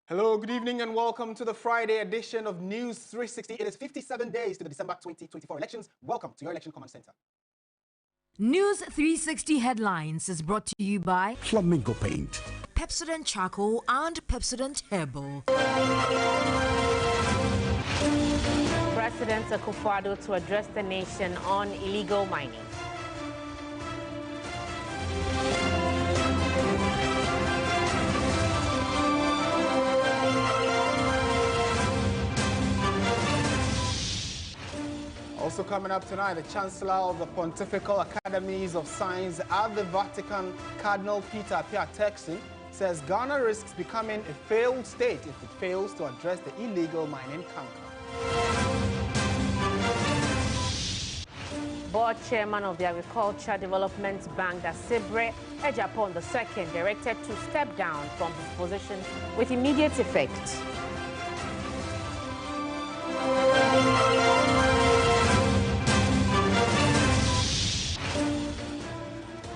Hello, good evening and welcome to the Friday edition of News 360. It is 57 days to the December 2024 elections. Welcome to your Election Command Center. News 360 Headlines is brought to you by Flamingo Paint, Pepsodent Charcoal and Pepsodent Herbal. President Akufo-Addo to address the nation on illegal mining. Also coming up tonight, the Chancellor of the Pontifical Academies of Science at the Vatican, Cardinal Peter Appiah-Turkson, says Ghana risks becoming a failed state if it fails to address the illegal mining canker. Board chairman of the Agriculture Development Bank, Dasibre Ejapon II, directed to step down from his position with immediate effect.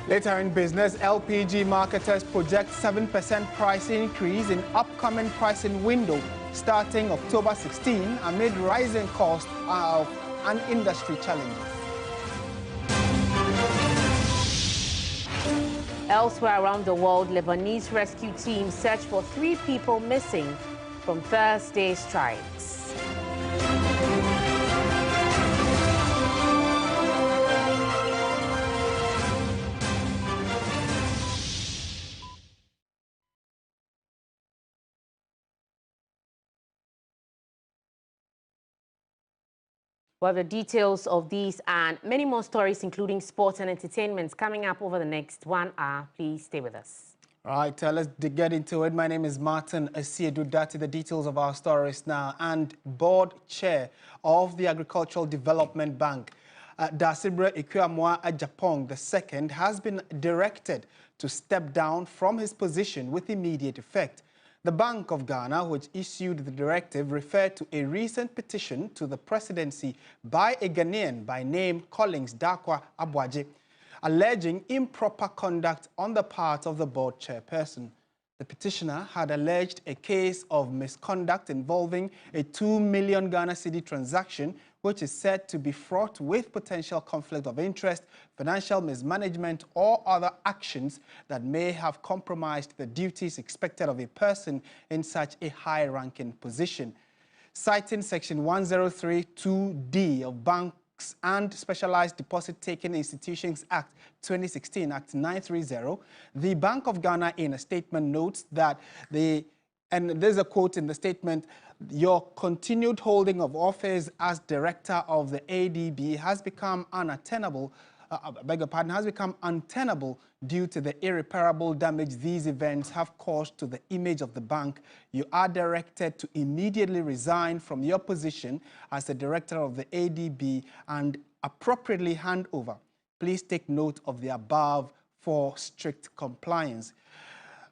Later in business, LPG marketers project 7% price increase in upcoming pricing window starting October 16 amid rising costs and industry challenges. Elsewhere around the world, Lebanese rescue teams search for 3 people missing from Thursday's strikes. Well, the details of these and many more stories, including sports and entertainment, coming up over the next 1 hour. Please stay with us. All right, let's get into it. My name is Martin Asiedu. The details of our stories now. And board chair of the Agricultural Development Bank, Dasibre Ejapon II, has been directed to step down from his position with immediate effect. The Bank of Ghana, which issued the directive, referred to a recent petition to the presidency by a Ghanaian by name Collins Dakwa Abwaje, alleging improper conduct on the part of the board chairperson. The petitioner had alleged a case of misconduct involving a 2 million Ghana cedi transaction, which is said to be fraught with potential conflict of interest, financial mismanagement, or other actions that may have compromised the duties expected of a person in such a high-ranking position. Citing Section 1032D of Banks and Specialized Deposit-Taking Institutions Act 2016, Act 930, the Bank of Ghana, in a statement, notes that and there's a quote in the statement, your continued holding of office as director of the ADB has become unattainable, has become untenable due to the irreparable damage these events have caused to the image of the bank. You are directed to immediately resign from your position as the director of the ADB and appropriately hand over. Please take note of the above for strict compliance.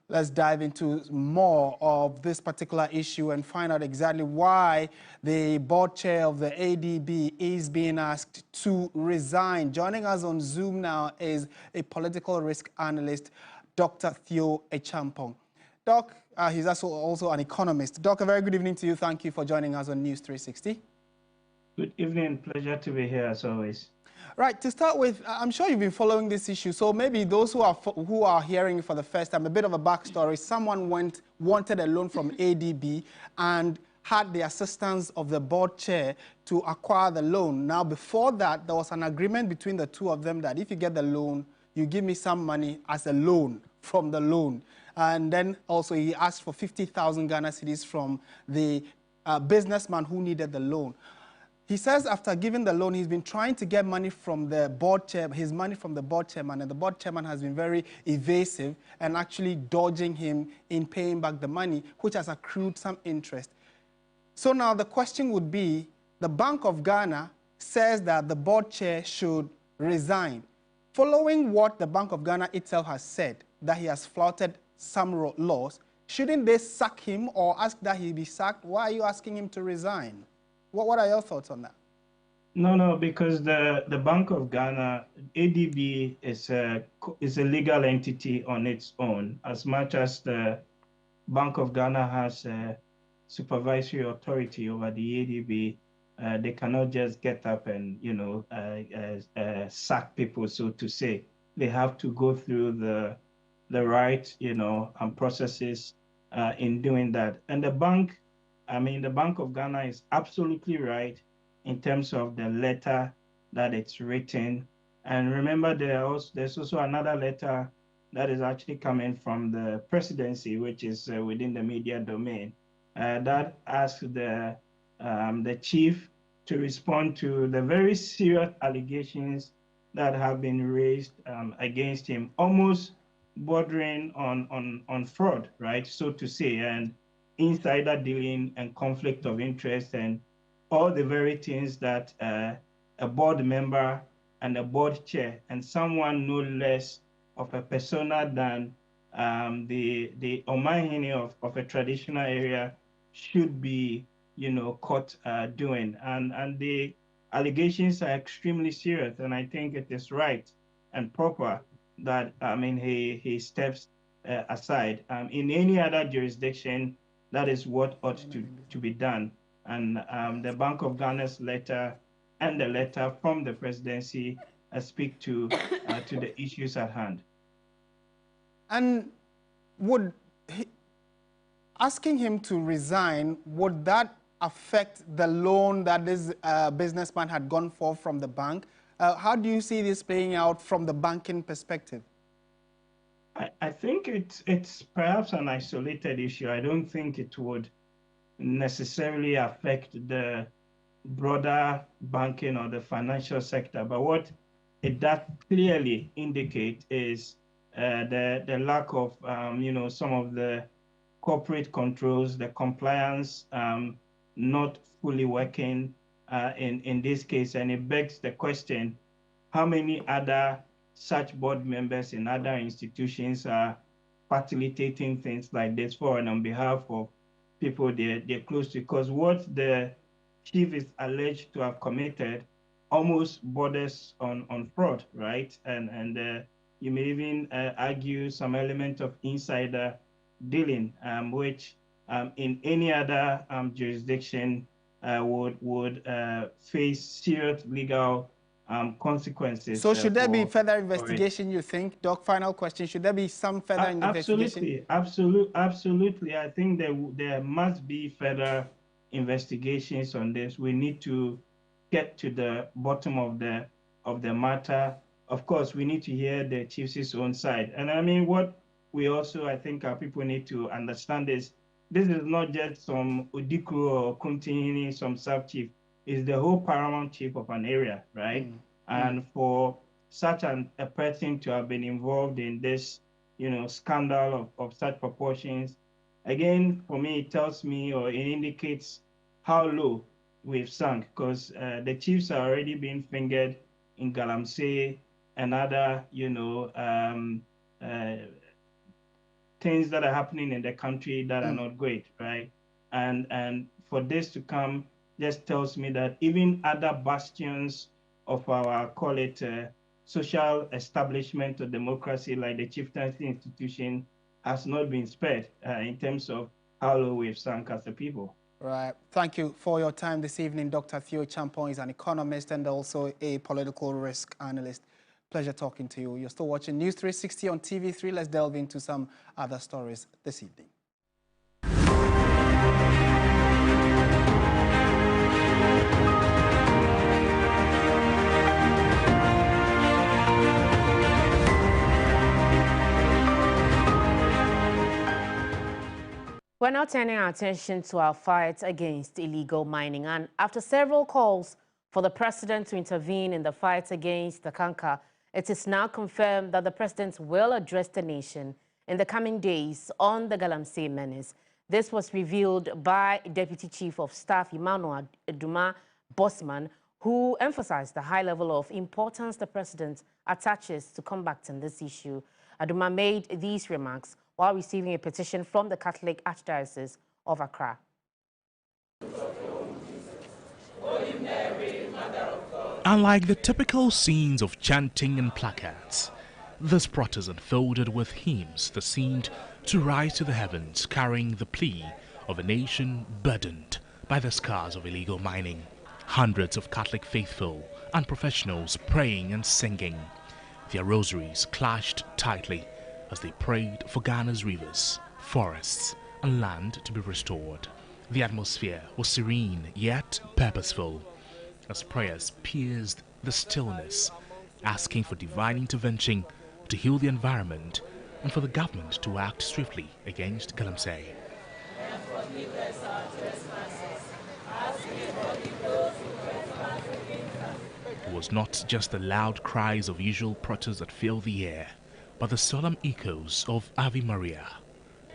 Let's dive into more of this particular issue and find out exactly why the board chair of the ADB is being asked to resign. Joining us on Zoom now is a political risk analyst, Dr. Theo Echampong. Doc, he's also an economist. Doc, a very good evening to you. Thank you for joining us on News 360. Good evening. Pleasure to be here as always. Right, to start with, I'm sure you've been following this issue, so maybe those who are hearing it for the first time, a bit of a backstory. Someone wanted a loan from ADB and had the assistance of the board chair to acquire the loan. Now, before that, there was an agreement between the two of them that if you get the loan, you give me some money as a loan from the loan. And then also he asked for 50,000 Ghana cedis from the businessman who needed the loan. He says after giving the loan, he's been trying to get money from the board chair, his money from the board chairman, and the board chairman has been very evasive and actually dodging him in paying back the money, which has accrued some interest. So now the question would be, the Bank of Ghana says that the board chair should resign. Following what the Bank of Ghana itself has said, that he has flouted some laws, shouldn't they sack him or ask that he be sacked? Why are you asking him to resign? What are your thoughts on that? No, because the Bank of Ghana, ADB, is a legal entity on its own, as much as the Bank of Ghana has supervisory authority over the ADB. They cannot just get up and, sack people, so to say. They have to go through the right, processes in doing that. And the Bank of Ghana is absolutely right in terms of the letter that it's written. And remember, there's also another letter that is actually coming from the presidency, which is within the media domain, that asks the chief to respond to the very serious allegations that have been raised against him, almost bordering on fraud, right, so to say, and insider dealing and conflict of interest and all the very things that a board member and a board chair and someone no less of a persona than the Omahini of a traditional area should be, caught doing. And the allegations are extremely serious, and I think it is right and proper that, he steps aside. In any other jurisdiction, that is what ought to be done. And the Bank of Ghana's letter and the letter from the presidency speak to the issues at hand. And would asking him to resign, would that affect the loan that this businessman had gone for from the bank? How do you see this playing out from the banking perspective? I think it's perhaps an isolated issue. I don't think it would necessarily affect the broader banking or the financial sector. But what it does clearly indicate is the lack of, some of the corporate controls, the compliance not fully working in this case. And it begs the question, how many other such board members in other institutions are facilitating things like this for and on behalf of people they're close to? Because what the chief is alleged to have committed almost borders on fraud, right? And you may even argue some element of insider dealing, which in any other jurisdiction would face serious legal consequences. So should there be further investigation, you think? Doc, final question, should there be some further investigation? Absolutely. I think there must be further investigations on this. We need to get to the bottom of the matter. Of course, we need to hear the chief's own side. And what we also, I think, our people need to understand is this is not just some Udiku or Kuntini, some sub-chief. It's the whole paramount chief of an area, right? And for such a person to have been involved in this, scandal of such proportions, again, for me, it tells me or it indicates how low we've sunk, because the chiefs are already being fingered in Galamsey and other, things that are happening in the country that are not great, right? And for this to come just tells me that even other bastions of our, call it, social establishment or democracy, like the chieftaincy institution, has not been spared in terms of how low we've sunk as a people. Right. Thank you for your time this evening. Dr. Theo Champong is an economist and also a political risk analyst. Pleasure talking to you. You're still watching News 360 on TV3. Let's delve into some other stories this evening. We're now turning our attention to our fight against illegal mining. And after several calls for the president to intervene in the fight against the canker, it is now confirmed that the president will address the nation in the coming days on the Galamsey menace. This was revealed by Deputy Chief of Staff Emmanuel Aduma Bosman, who emphasized the high level of importance the president attaches to combating this issue. Aduma made these remarks while receiving a petition from the Catholic Archdiocese of Accra. Unlike the typical scenes of chanting and placards, this protest unfolded with hymns that seemed to rise to the heavens, carrying the plea of a nation burdened by the scars of illegal mining. Hundreds of Catholic faithful and professionals praying and singing. Their rosaries clashed tightly as they prayed for Ghana's rivers, forests, and land to be restored. The atmosphere was serene yet purposeful as prayers pierced the stillness, asking for divine intervention to heal the environment and for the government to act swiftly against Galamsey. It was not just the loud cries of usual protests that filled the air, but the solemn echoes of Ave Maria,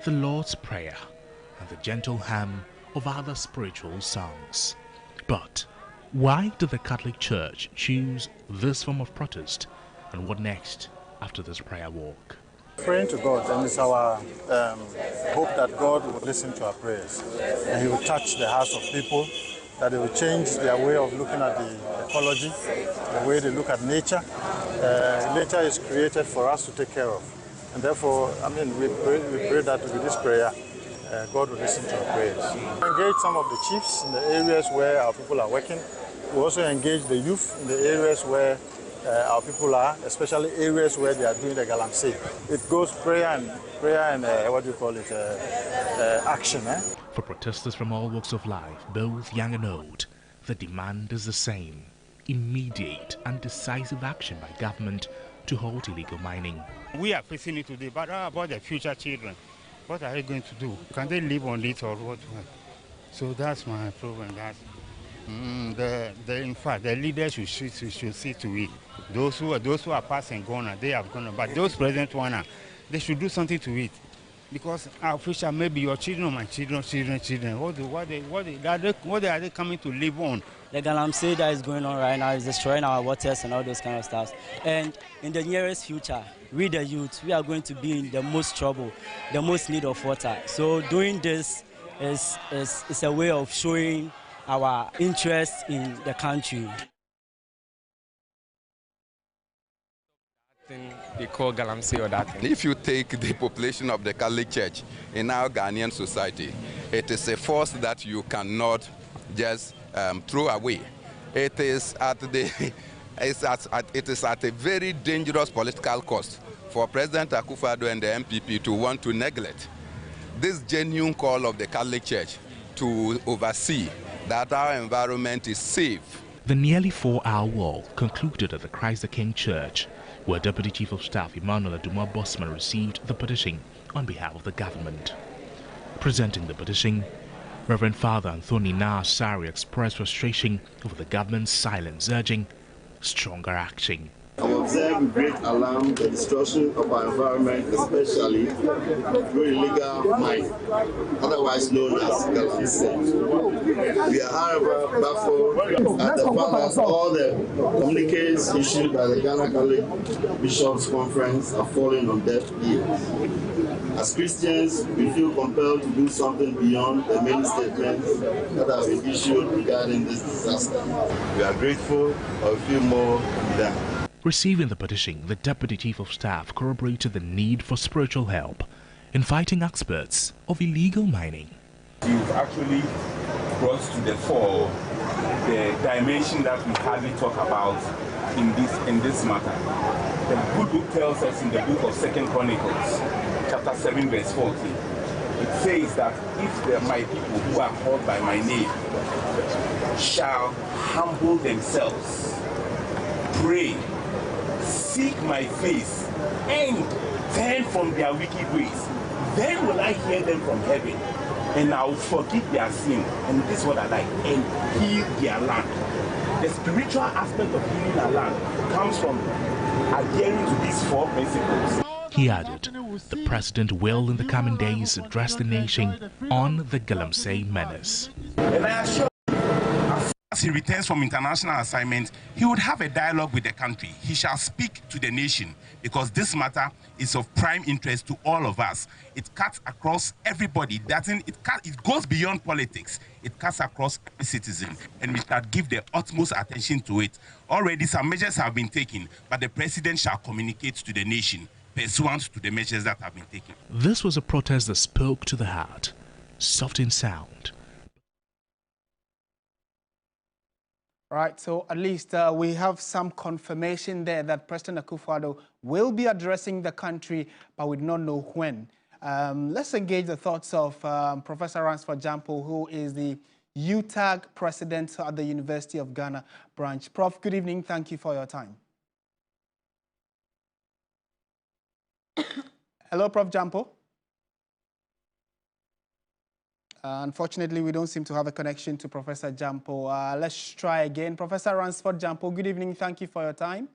the Lord's Prayer, and the gentle hum of other spiritual songs. But why did the Catholic Church choose this form of protest, and what next after this prayer walk? Praying to God, and it's our hope that God will listen to our prayers and He will touch the hearts of people, that He will change their way of looking at the ecology, the way they look at nature. Nature is created for us to take care of, and therefore, we pray that with this prayer, God will listen to our prayers. We engage some of the chiefs in the areas where our people are working. We also engage the youth in the areas where our people are, especially areas where they are doing the Galamsey. It goes prayer and action. For protesters from all walks of life, both young and old, the demand is the same: immediate and decisive action by government to halt illegal mining. We are facing it today, but how about the future children? What are they going to do? Can they live on it or what? So that's my problem. In fact, the leaders should see to it. Those who are passing gone, they have gone. But those present ones, they should do something to it, because our future, maybe your children, my children. What are they coming to live on? The Galamsey that is going on right now is destroying our waters and all those kind of stuff. And in the nearest future, we the youth, we are going to be in the most trouble, the most need of water. So doing this is a way of showing our interest in the country. They call Galamsey or that thing. If you take the population of the Catholic Church in our Ghanaian society, it is a force that you cannot just throw away. It is at a very dangerous political cost for President Akufo-Addo and the MPP to want to neglect this genuine call of the Catholic Church to oversee that our environment is safe. The nearly 4-hour walk concluded at the Christ the King Church, where Deputy Chief of Staff Emmanuel Aduma Bosman received the petition on behalf of the government. Presenting the petition, Reverend Father Anthony Naasari expressed frustration over the government's silence, urging stronger action. I observe with great alarm the destruction of our environment, especially through illegal mining, otherwise known as Galamsey. We are, however, baffled at the fact that all the communiques issued by the Ghana Catholic Bishops' Conference are falling on deaf ears. As Christians, we feel compelled to do something beyond the many statements that have been issued regarding this disaster. We are grateful, but we feel more to be done. Receiving the petition, the Deputy Chief of Staff corroborated the need for spiritual help in fighting experts of illegal mining. You've actually brought to the fore the dimension that we hardly talk about in this matter. The good book tells us in the book of 2 Chronicles, chapter 7, verse 40, it says that if my people who are called by my name shall humble themselves, pray, seek my face, and turn from their wicked ways, then will I hear them from heaven, and I will forgive their sin, and this is what I like, and heal their land. The spiritual aspect of healing our land comes from adhering to these 4 principles. He added, the president will in the coming days address the nation on the Galamsey menace. And I assure you, as he returns from international assignment, he would have a dialogue with the country. He shall speak to the nation, because this matter is of prime interest to all of us. It cuts across everybody. It goes beyond politics. It cuts across every citizen, and we shall give the utmost attention to it. Already some measures have been taken, but the president shall communicate to the nation pursuant to the measures that have been taken. This was a protest that spoke to the heart, soft in sound. Right, so at least we have some confirmation there that President Akufo-Addo will be addressing the country, but we do not know when. Let's engage the thoughts of Professor Ransford Jampo, who is the UTAG president at the University of Ghana branch. Prof, good evening. Thank you for your time. Hello, Prof. Jampo. Unfortunately, we don't seem to have a connection to Professor Jampo. Let's try again. Professor Ransford Jampo, good evening. Thank you for your time.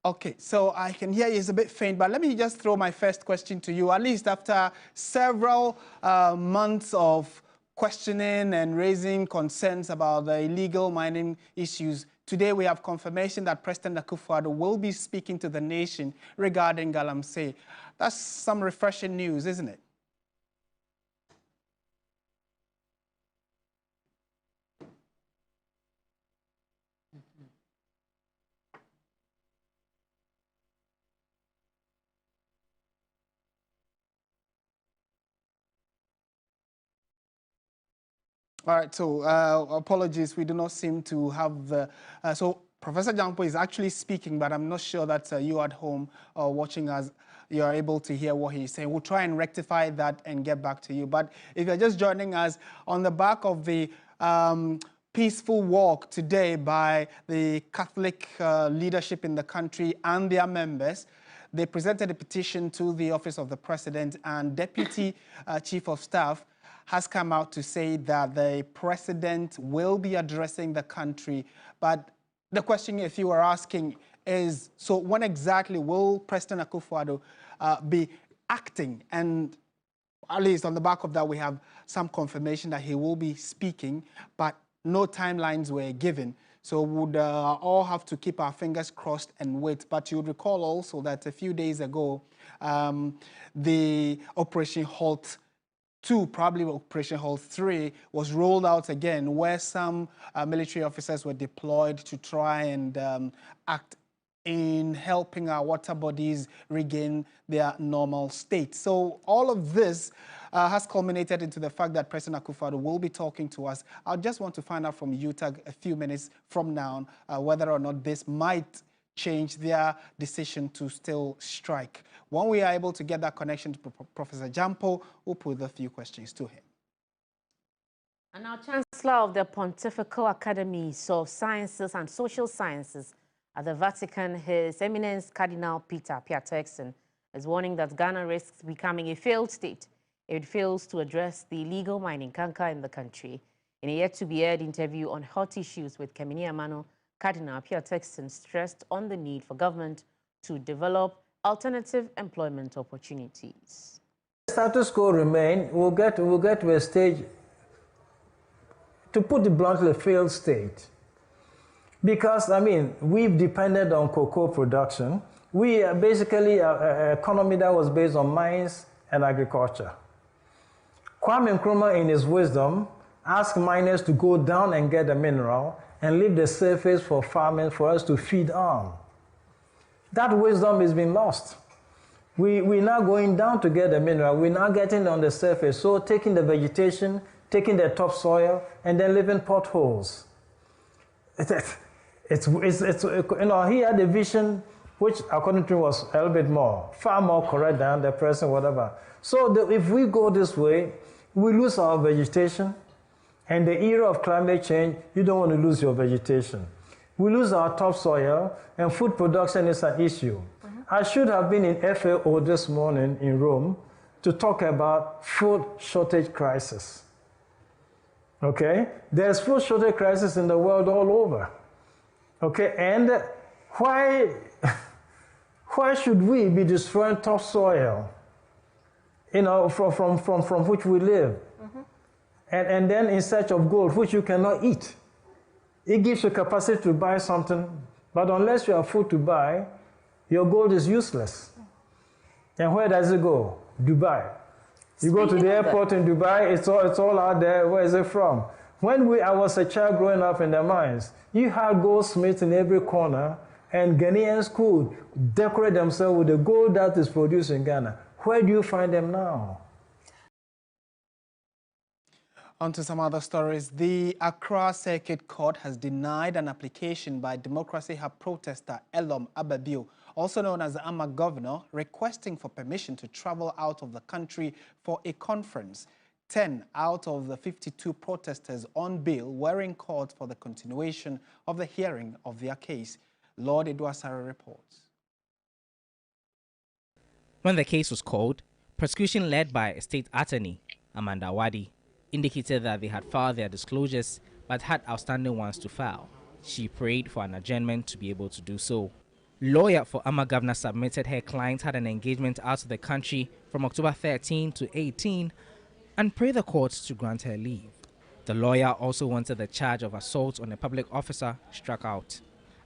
Okay, so I can hear you. It's a bit faint, but let me just throw my first question to you. At least after several months of questioning and raising concerns about the illegal mining issues, today we have confirmation that President Akufo-Addo will be speaking to the nation regarding Galamsey. That's some refreshing news, isn't it? All right, so apologies, we do not seem to have the... so Professor Jampo is actually speaking, but I'm not sure that you at home watching us, you are able to hear what he's saying. We'll try and rectify that and get back to you. But if you're just joining us, on the back of the peaceful walk today by the Catholic leadership in the country and their members, they presented a petition to the Office of the President, and Deputy Chief of Staff has come out to say that the president will be addressing the country. But the question, if you are asking, is, so when exactly will President Akufo-Addo be acting? And at least on the back of that, we have some confirmation that he will be speaking, but no timelines were given. So we would all have to keep our fingers crossed and wait. But you would recall also that a few days ago, the Operation Halt 2, probably Operation Halt 3, was rolled out again, where some military officers were deployed to try and act in helping our water bodies regain their normal state. So all of this has culminated into the fact that President Akufo-Addo will be talking to us. I just want to find out from UTAG a few minutes from now whether or not this might change their decision to still strike. When we are able to get that connection to Professor Jampo, we'll put a few questions to him. And now, Chancellor of the Pontifical Academies of Sciences and Social Sciences at the Vatican, His Eminence Cardinal Peter Piatekson, is warning that Ghana risks becoming a failed state if it fails to address the illegal mining canker in the country. In a yet-to-be-aired interview on hot issues with Kemini Amano, Cardinal Piatekson stressed on the need for government to develop alternative employment opportunities. Status quo remain, we'll get to a stage, to put it bluntly, a failed state. Because, I mean, we've depended on cocoa production. We are basically an economy that was based on mines and agriculture. Kwame Nkrumah, in his wisdom, asked miners to go down and get the mineral and leave the surface for farming for us to feed on. That wisdom has been lost. We're now going down to get the mineral. We're now getting on the surface. So taking the vegetation, taking the topsoil, and then leaving potholes. It's you know, he had a vision which, according to him, was a little bit more, far more correct than the present, whatever. So if we go this way, we lose our vegetation. And the era of climate change, you don't want to lose your vegetation. We lose our topsoil, and food production is an issue. I should have been in FAO this morning in Rome to talk about food shortage crisis. Okay? There's food shortage crisis in the world all over. Okay? And why should we be destroying topsoil, you know, from which we live? And then in search of gold, which you cannot eat. It gives you capacity to buy something, but unless you have food to buy, your gold is useless. And where does it go? Dubai. You go to the airport in Dubai, it's all out there. Where is it from? When I was a child growing up in the mines, you had goldsmiths in every corner, and Ghanaians could decorate themselves with the gold that is produced in Ghana. Where do you find them now? On to some other stories. The Accra Circuit Court has denied an application by Democracy Hub protester Elom Ababio, also known as the AMA governor, requesting for permission to travel out of the country for a conference. 10 out of the 52 protesters on bail were in court for the continuation of the hearing of their case. Lord Edwasare reports. When the case was called, prosecution led by State Attorney Amanda Wadi indicated that they had filed their disclosures but had outstanding ones to file. She prayed for an adjournment to be able to do so. Lawyer for AMA governor submitted her client had an engagement out of the country from October 13 to 18 and prayed the court to grant her leave. The lawyer also wanted the charge of assault on a public officer struck out.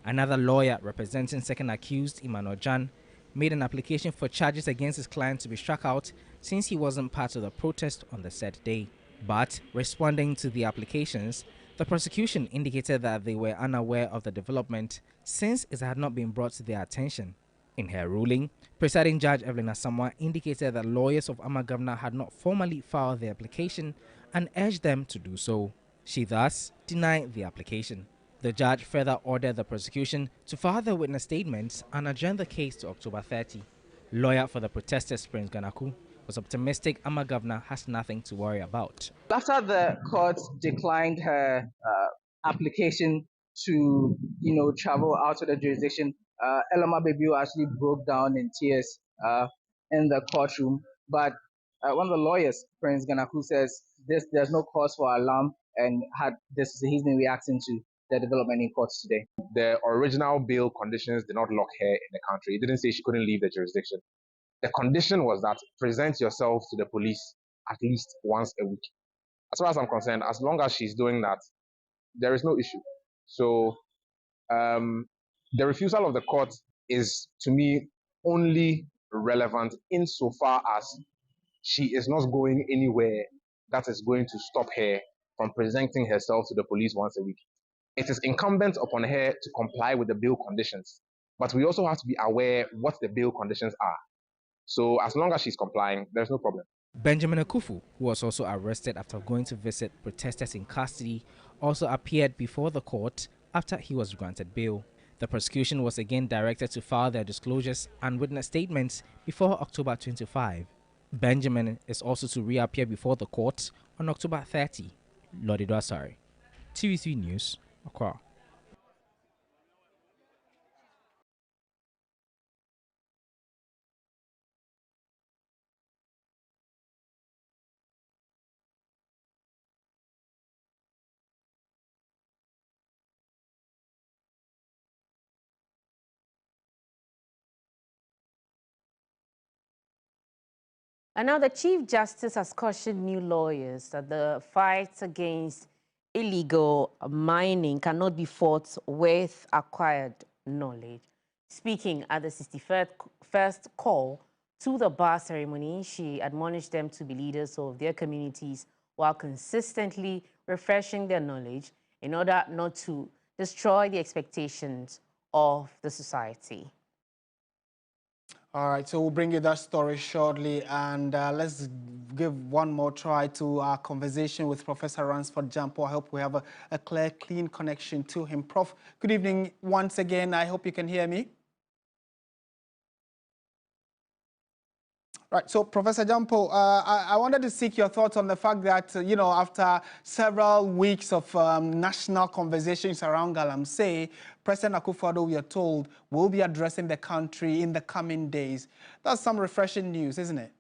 Another lawyer representing second accused Emmanuel Jan made an application for charges against his client to be struck out since he wasn't part of the protest on the said day. But responding to the applications, the prosecution indicated that they were unaware of the development since it had not been brought to their attention. In her ruling, presiding judge Evelyn Asamoah indicated that lawyers of AMA governor had not formally filed the application and urged them to do so. She thus denied the application. The judge further ordered the prosecution to file their witness statements and adjourn the case to October 30. Lawyer for the protesters, Prince Ganaku, was optimistic AMA governor has nothing to worry about. After the court declined her application to, travel out of the jurisdiction, Eloma Bebu actually broke down in tears in the courtroom. But one of the lawyers, Prince Ganaku, says there's no cause for alarm, and he's been reacting to the development in courts today. The original bail conditions did not lock her in the country. It didn't say she couldn't leave the jurisdiction. The condition was that present yourself to the police at least once a week. As far as I'm concerned, as long as she's doing that, there is no issue. So the refusal of the court is, to me, only relevant insofar as she is not going anywhere that is going to stop her from presenting herself to the police once a week. It is incumbent upon her to comply with the bail conditions, but we also have to be aware what the bail conditions are. So as long as she's complying, there's no problem. Benjamin Akufu, who was also arrested after going to visit protesters in custody, also appeared before the court after he was granted bail. The prosecution was again directed to file their disclosures and witness statements before October 25. Benjamin is also to reappear before the court on October 30. Lord Edwasare, TV3 News, Accra. And now the Chief Justice has cautioned new lawyers that the fight against illegal mining cannot be fought with acquired knowledge. Speaking at the 61st call to the bar ceremony, she admonished them to be leaders of their communities while consistently refreshing their knowledge in order not to destroy the expectations of the society. All right, so we'll bring you that story shortly, and let's give one more try to our conversation with Professor Ransford Jampo. I hope we have a clear, clean connection to him. Prof, good evening once again. I hope you can hear me. Right, so Professor Jampo, I wanted to seek your thoughts on the fact that, after several weeks of national conversations around Galamsey, President Akufo-Addo, we are told, will be addressing the country in the coming days. That's some refreshing news, isn't it?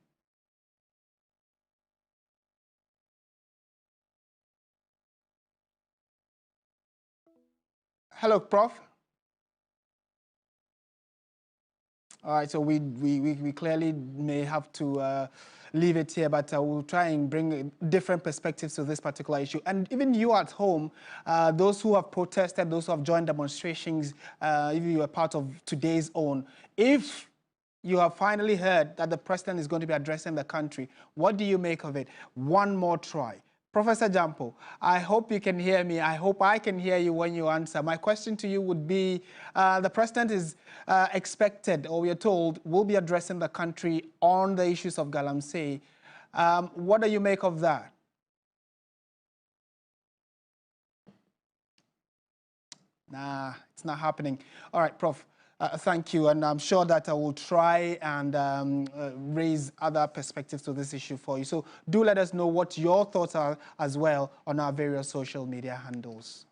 Hello, Prof. All right, so we clearly may have to leave it here, but we'll try and bring different perspectives to this particular issue. And even you at home, those who have protested, those who have joined demonstrations, if you are part of today's own, if you have finally heard that the president is going to be addressing the country, what do you make of it? One more try. Professor Jampo, I hope you can hear me. I hope I can hear you when you answer. My question to you would be, the president is expected, or we are told, will be addressing the country on the issues of Galamsey. What do you make of that? Nah, it's not happening. All right, Prof. Thank you, and I'm sure that I will try and raise other perspectives to this issue for you. So do let us know what your thoughts are as well on our various social media handles.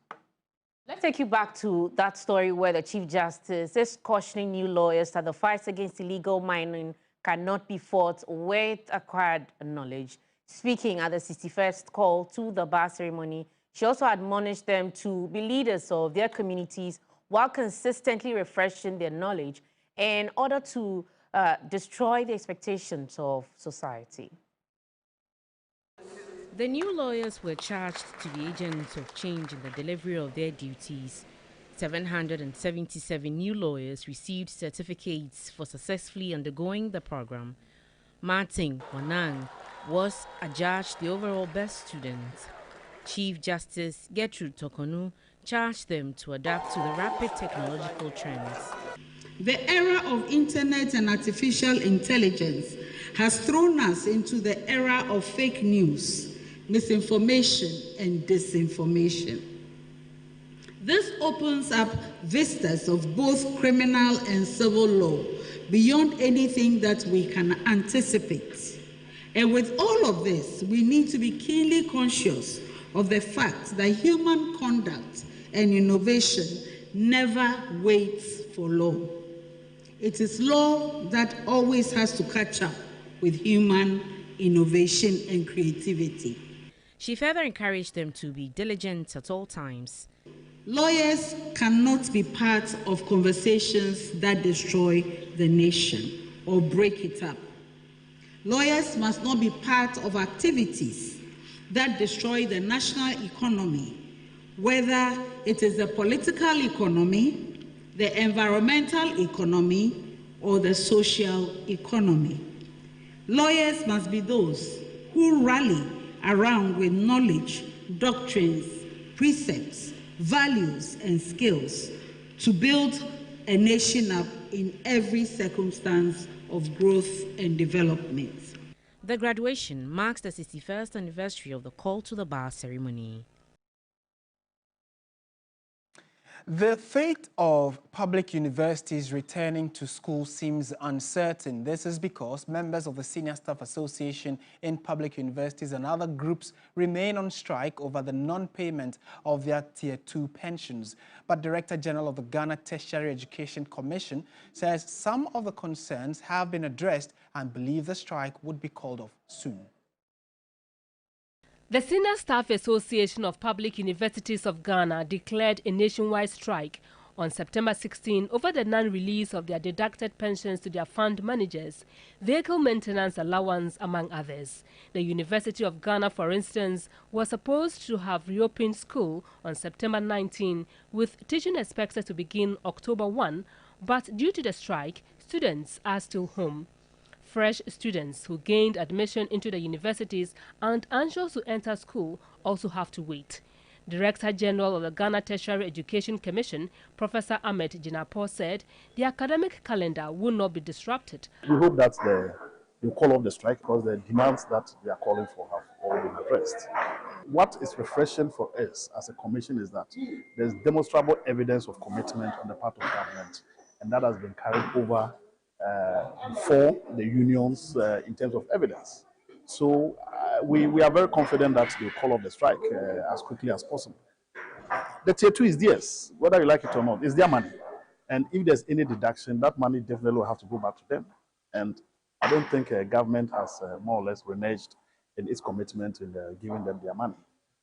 Let's take you back to that story where the Chief Justice is cautioning new lawyers that the fight against illegal mining cannot be fought with acquired knowledge. Speaking at the 61st call to the bar ceremony, she also admonished them to be leaders of their communities while consistently refreshing their knowledge in order to destroy the expectations of society. The new lawyers were charged to be agents of change in the delivery of their duties. 777 new lawyers received certificates for successfully undergoing the program. Martin Wanang was adjudged the overall best student. Chief Justice Gertrude Tokonu charged them to adapt to the rapid technological trends. The era of internet and artificial intelligence has thrown us into the era of fake news, misinformation, and disinformation. This opens up vistas of both criminal and civil law beyond anything that we can anticipate. And with all of this, we need to be keenly conscious of the fact that human conduct and innovation never waits for law. It is law that always has to catch up with human innovation and creativity. She further encouraged them to be diligent at all times. Lawyers cannot be part of conversations that destroy the nation or break it up. Lawyers must not be part of activities that destroy the national economy, whether it is the political economy, the environmental economy, or the social economy. Lawyers must be those who rally around with knowledge, doctrines, precepts, values, and skills to build a nation up in every circumstance of growth and development. The graduation marks the 61st anniversary of the call to the bar ceremony. The fate of public universities returning to school seems uncertain. This is because members of the Senior Staff Association in Public Universities and other groups remain on strike over the non-payment of their Tier 2 pensions. But Director General of the Ghana Tertiary Education Commission says some of the concerns have been addressed and believe the strike would be called off soon. The Senior Staff Association of Public Universities of Ghana declared a nationwide strike on September 16 over the non-release of their deducted pensions to their fund managers, vehicle maintenance allowance, among others. The University of Ghana, for instance, was supposed to have reopened school on September 19, with teaching expected to begin October 1, but due to the strike, students are still home. Fresh students who gained admission into the universities and anxious to enter school also have to wait. Director General of the Ghana Tertiary Education Commission, Professor Ahmed Jinapor, said the academic calendar will not be disrupted. We hope that they call off the strike because the demands that they are calling for have already been addressed. What is refreshing for us as a commission is that there's demonstrable evidence of commitment on the part of government, and that has been carried over before the unions in terms of evidence. So we are very confident that they'll call off the strike as quickly as possible. The Tier 2 is theirs, whether you like it or not. It's their money. And if there's any deduction, that money definitely will have to go back to them. And I don't think government has more or less reneged in its commitment in giving them their money.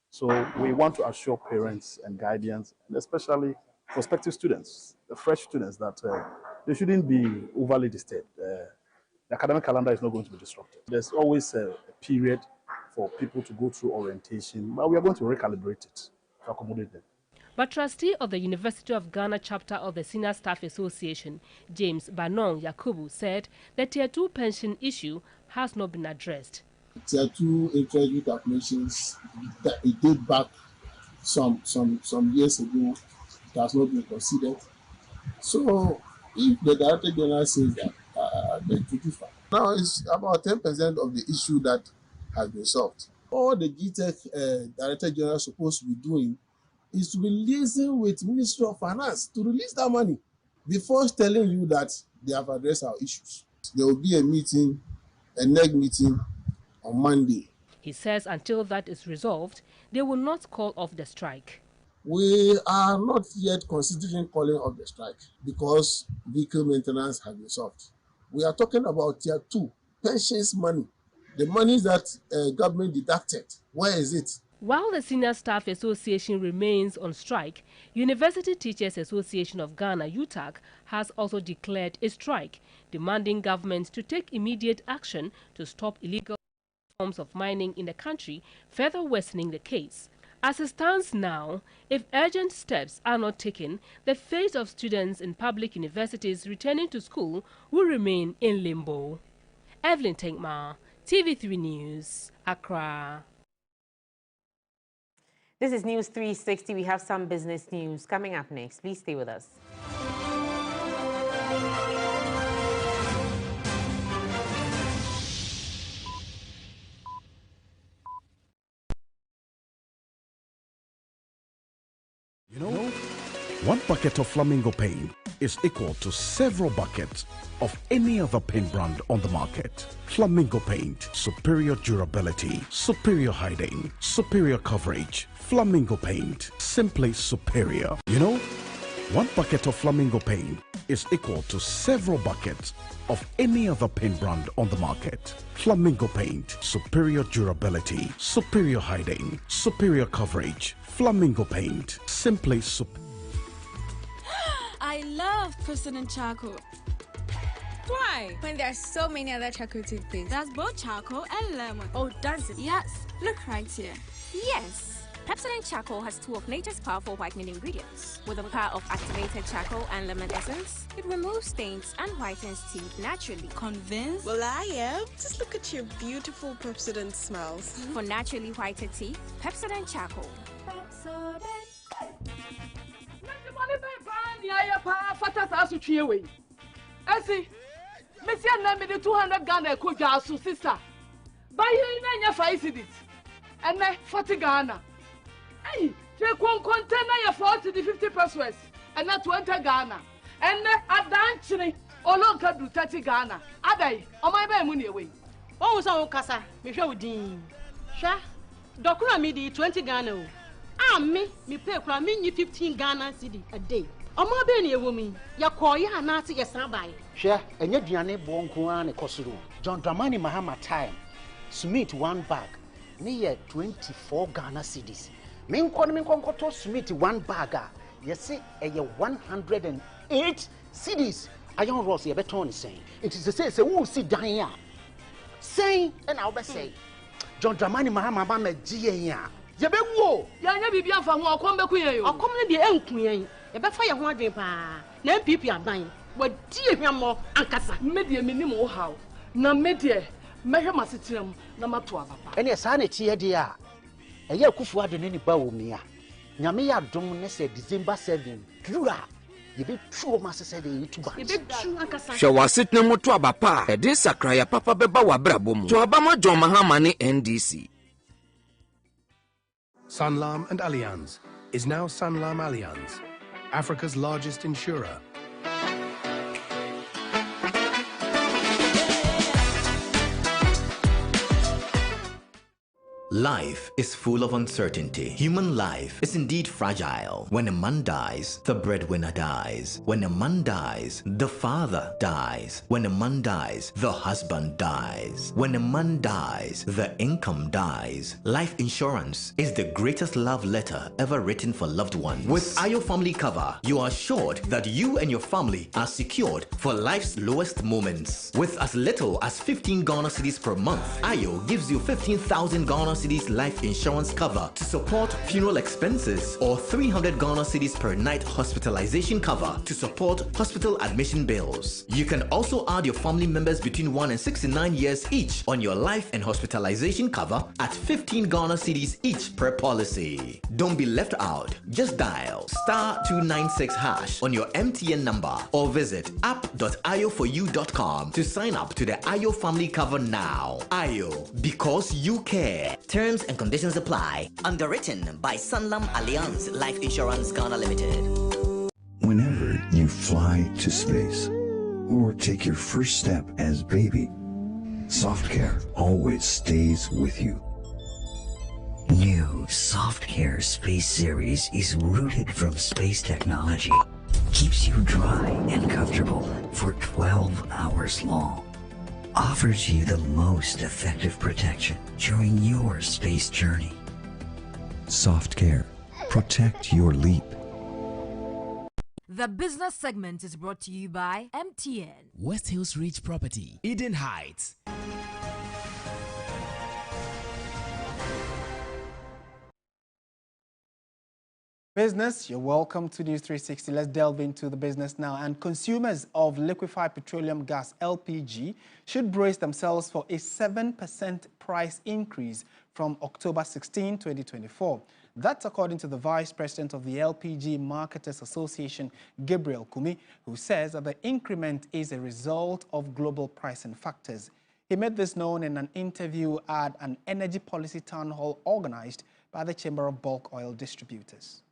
So we want to assure parents and guardians, and especially prospective students, the fresh students, that they shouldn't be overly disturbed. The academic calendar is not going to be disrupted. There's always a period for people to go through orientation, but we are going to recalibrate it to accommodate them. But trustee of the University of Ghana chapter of the Senior Staff Association, James Banon Yakubu, said the Tier 2 pension issue has not been addressed. Tier 2 interest rate calculations that it date back some years ago. It has not been considered. So if the Director General says that, I beg to differ. Now it's about 10% of the issue that has been solved. All the GTech Director General is supposed to be doing is to be liaising with Ministry of Finance to release that money before telling you that they have addressed our issues. There will be a meeting, a NEG meeting on Monday. He says until that is resolved, they will not call off the strike. We are not yet considering calling off the strike because vehicle maintenance has been solved. We are talking about Tier 2 pensions money, the money that government deducted. Where is it? While the Senior Staff Association remains on strike, University Teachers Association of Ghana, UTAG, has also declared a strike, demanding government to take immediate action to stop illegal forms of mining in the country, further worsening the case. As it stands now, if urgent steps are not taken, the fate of students in public universities returning to school will remain in limbo. Evelyn Tenkma, TV3 News, Accra. This is News 360. We have some business news coming up next. Please stay with us. You know, one bucket of Flamingo paint is equal to several buckets of any other paint brand on the market. Flamingo paint, superior durability, superior hiding, superior coverage. Flamingo paint, simply superior. You know, one bucket of Flamingo paint is equal to several buckets of any other paint brand on the market. Flamingo paint, superior durability, superior hiding, superior coverage. Flamingo paint, simply superior. I love President Charcoal. Why? When there are so many other charcoal toothpaste. That's both charcoal and lemon. Oh, does it? Yes. Look right here. Yes. Pepsodent Charcoal has two of nature's powerful whitening ingredients. With the power of activated charcoal and lemon essence, it removes stains and whitens teeth naturally. Convinced? Well, I am. Just look at your beautiful Pepsodent smiles. For naturally whiter teeth, Pepsodent Charcoal. Pepsodent. I see. Messi and me 200 Ghana could just sister. Buy you in 5 cities. And me 40 Ghana. Hey, you can container your 40 to 50 pesos. And not 20 Ghana. And at dancing, or long can do 30 Ghana. Aday, on my bay money away. Oh, so Casa, me show Dean. Sha, Docura me the 20 Ghana. Ah, me pay for me 15 Ghana cedi a day. Omo be na ewomi ya koya na ati yesan bai hwe enye duane bo nko an ekosoro John Dramani Mahama time Smith 1 bag ne ye 24 Ghana cedis me nko to Smith 1 bag a yesi eye 108 cedis ayon ross ye beton ni sen it is say wo si dan a sen e na wo be say John Dramani Mahama ba ma giyen a ye be wo ya nya bibia fa ho okom be kuyen yo okom ne de enkuyen ye be fa ye ho adwen pa na MPP aban wadi ehwammo ankasa media minim wo haw na media mehwe masetirem na mato ababa ene sa na tie de a eye akufu ade ne ba wo mia nyame ya dom ne se December 7 dura ye be tuo masese de YouTube ye be tu ankasa hwe wasetne moto abapa e de sakra ya papa beba wa brabom to abama John Mahama ne NDC. Sanlam and Allianz is now Sanlam Allianz, Africa's largest insurer. Life is full of uncertainty. Human life is indeed fragile. When a man dies, the breadwinner dies. When a man dies, the father dies. When a man dies, the husband dies. When a man dies, the income dies. Life insurance is the greatest love letter ever written for loved ones. With Ayo Family Cover, you are assured that you and your family are secured for life's lowest moments. With as little as 15 Ghana cedis per month, Ayo gives you 15,000 Ghana cedis life insurance cover to support funeral expenses, or 300 Ghana cedis per night hospitalization cover to support hospital admission bills. You can also add your family members between 1 and 69 years each on your life and hospitalization cover at 15 Ghana cedis each per policy. Don't be left out. Just dial *296# on your MTN number or visit app.ioforyou.com to sign up to the IO family cover now. IO, because you care. Terms and conditions apply. Underwritten by Sanlam Allianz Life Insurance Ghana Limited. Whenever you fly to space or take your first step as baby, SoftCare always stays with you. New SoftCare Space Series is rooted from space technology. Keeps you dry and comfortable for 12 hours long. Offers you the most effective protection during your space journey. SoftCare. Protect your leap. The business segment is brought to you by MTN. West Hills Ridge Property, Eden Heights. Business, you're welcome to News 360. Let's delve into the business now. And consumers of liquefied petroleum gas, LPG, should brace themselves for a 7% price increase from October 16, 2024. That's according to the Vice President of the LPG Marketers Association, Gabriel Kumi, who says that the increment is a result of global pricing factors. He made this known in an interview at an energy policy town hall organized by the Chamber of Bulk Oil Distributors.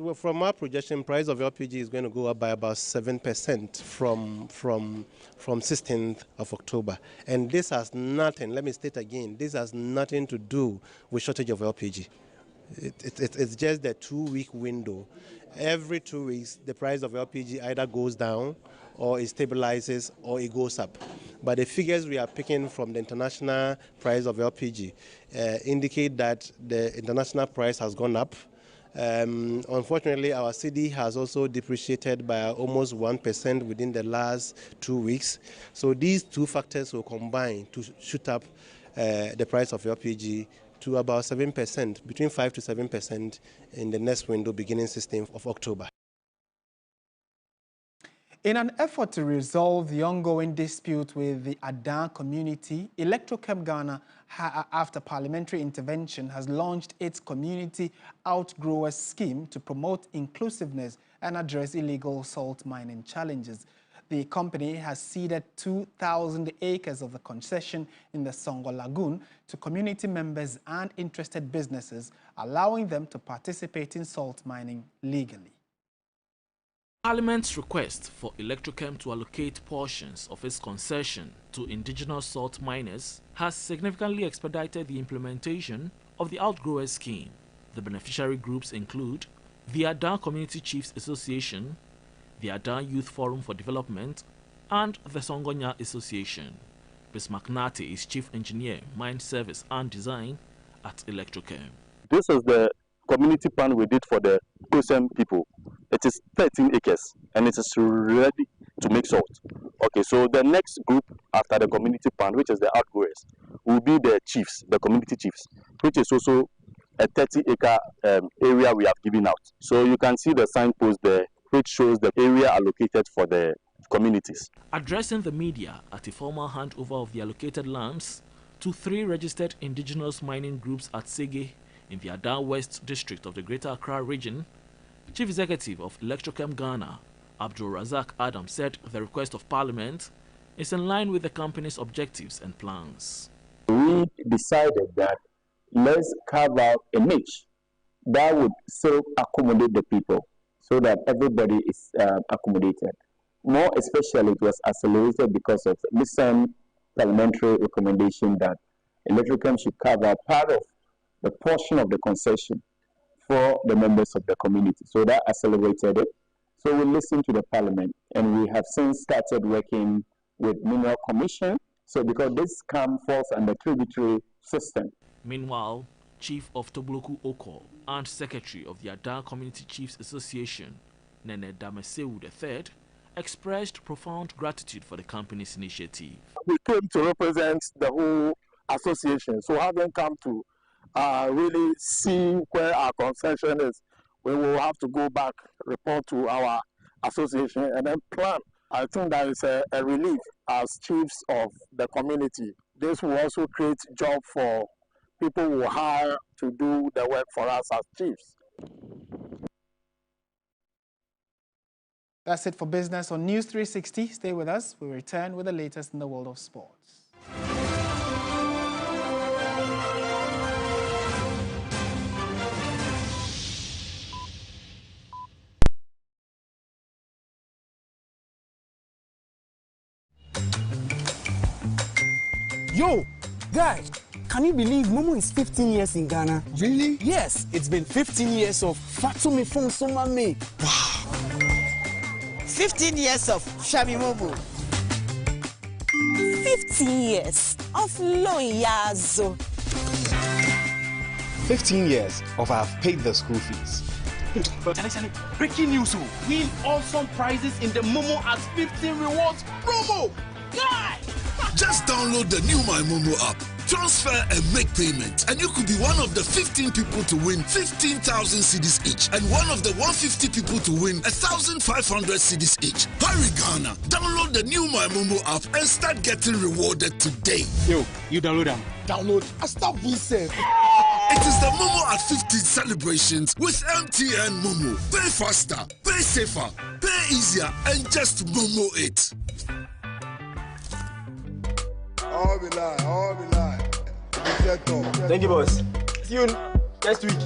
Well, from our projection, price of LPG is going to go up by about 7% from 16th of October. And this has nothing, let me state again, this has nothing to do with shortage of LPG. It's just the 2-week window. Every 2 weeks, the price of LPG either goes down or it stabilizes or it goes up. But the figures we are picking from the international price of LPG indicate that the international price has gone up. Unfortunately, our cedi has also depreciated by almost 1% within the last 2 weeks. So these two factors will combine to shoot up the price of LPG to about 7%, between 5 to 7% in the next window beginning 16th of October. In an effort to resolve the ongoing dispute with the Adan community, Electrochem Ghana, after parliamentary intervention, has launched its Community Outgrowers Scheme to promote inclusiveness and address illegal salt mining challenges. The company has ceded 2,000 acres of the concession in the Songo Lagoon to community members and interested businesses, allowing them to participate in salt mining legally. Parliament's request for Electrochem to allocate portions of its concession to indigenous salt miners has significantly expedited the implementation of the Outgrowers Scheme. The beneficiary groups include the Adan Community Chiefs Association, the Adan Youth Forum for Development, and the Songonya Association. Ms. McNarty is Chief Engineer, Mine Service and Design at Electrochem. This is the community plan we did for the Kosem people. It is 13 acres and it is ready to make salt. Okay, so the next group after the community plan, which is the outgrowers, will be the chiefs, the community chiefs, which is also a 30-acre area we have given out. So you can see the signpost there, which shows the area allocated for the communities. Addressing the media at a formal handover of the allocated lands to 3 registered indigenous mining groups at Sege in the Adan West district of the Greater Accra region, Chief Executive of Electrochem Ghana, Abdul Razak Adam, said the request of Parliament is in line with the company's objectives and plans. We decided that let's carve out a niche that would still accommodate the people so that everybody is accommodated. More especially, it was accelerated because of recent parliamentary recommendation that Electrochem should carve out part of the portion of the concession for the members of the community. So that accelerated it. So we listened to the Parliament, and we have since started working with Mineral Commission. So because this falls under tributary system. Meanwhile, Chief of Tobloku Oko and Secretary of the Adan Community Chiefs Association, Nene Damesewu III, expressed profound gratitude for the company's initiative. We came to represent the whole association. So having come to really see where our concession is, we will have to go back, report to our association, and then plan. I think that is a relief as chiefs of the community. This will also create job for people who hire to do the work for us as chiefs. That's it for business on News 360. Stay with us. We return with the latest in the world of sports. Yo, guys, can you believe Momo is 15 years in Ghana? Really? Yes, it's been 15 years of Fatumi Fong Somame. Wow. 15 years of Shami Momo. 15 years of Loyazo. 15 years of I've paid the school fees. Breaking news, win awesome prizes in the Momo at 15 rewards promo. Guy! Just download the new My Momo app, transfer and make payment, and you could be one of the 15 people to win 15,000 cedis each, and one of the 150 people to win 1,500 cedis each. Hurry, Ghana! Download the new My Momo app and start getting rewarded today. Yo, you download them. Download. I stop being safe. It is the Momo at 15 celebrations with MTN Momo. Pay faster, pay safer, pay easier, and just Momo it. All be lie. Thank you, boss. See you next week.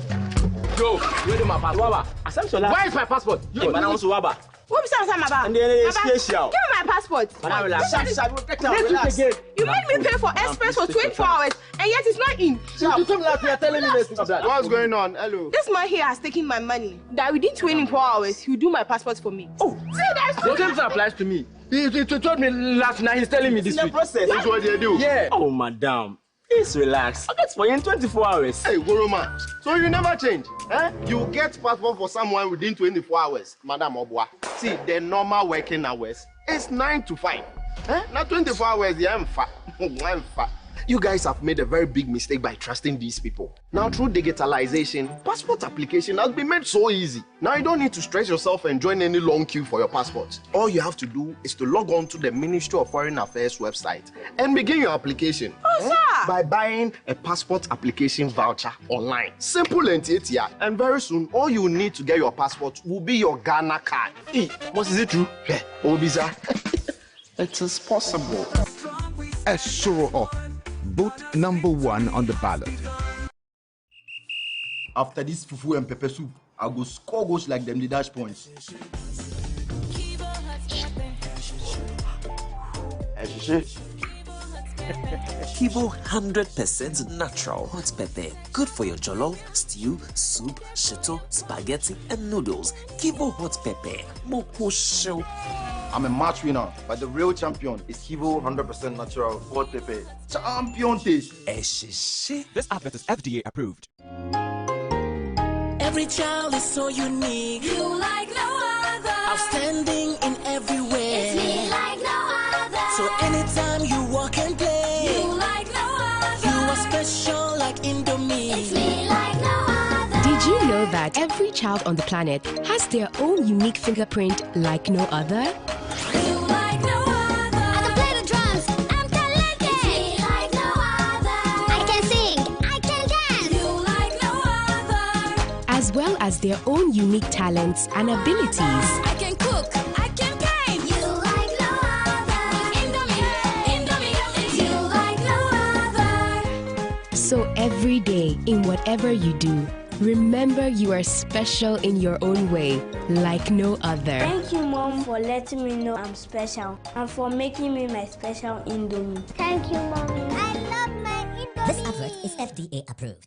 Yo, where is my passport? Where is my passport? Yo, man, I want to Waba. What is that about? And then it's special. Give me my passport. Relax. Relax. You made me pay for express for 24 hours, and yet it's not in. You told me that you are telling me this. What's going on? Hello. This man here has taken my money. That within 24 hours, he'll do my passport for me. Oh, see, that's the same thing applies to me. He told me last night, he's telling me this week. Process. That's what they do. Yeah. Oh, madam. Please relax. I'll get for you in 24 hours. Hey, Goroma. So you never change? Eh? You get passport for someone within 24 hours, Madam Obwa. See, the normal working hours is 9 to 5. Eh? Not 24 hours, yeah, I'm fat. I'm fat. You guys have made a very big mistake by trusting these people. Now, through digitalization, passport application has been made so easy. Now, you don't need to stress yourself and join any long queue for your passport. All you have to do is to log on to the Ministry of Foreign Affairs website and begin your application. By buying a passport application voucher online. Simple and easy. And very soon, all you need to get your passport will be your Ghana card. What is it true? Yeah, Obisa. It is possible. Esuro. Vote number 1 on the ballot. After this fufu and pepper soup, I go score goals like them the dash points. Kivo 100% natural hot pepper. Good for your jollof, stew, soup, shito, spaghetti, and noodles. Kivo hot pepper. Moko show. I'm a match winner, but the real champion is Kivo 100% natural hot pepper. Champion taste. This advert is FDA approved. Every child is so unique. You like no other. Outstanding in every way. It's me like no other. So anytime you walk and play, you like no other. You are special like Indomie. It's me like no other. Did you know that every child on the planet has their own unique fingerprint like no other? You like no other. I can play the drums. I'm talented. It's me like no other. I can sing. I can dance. You like no other. As well as their own unique talents and abilities. I can cook. I can paint. You like no other. Indomie. It's you like no other. So every day, in whatever you do, remember you are special in your own way, like no other. Thank you, Mom, for letting me know I'm special and for making me my special Indomie. Thank you, Mommy. I love my Indomie. This advert is FDA approved.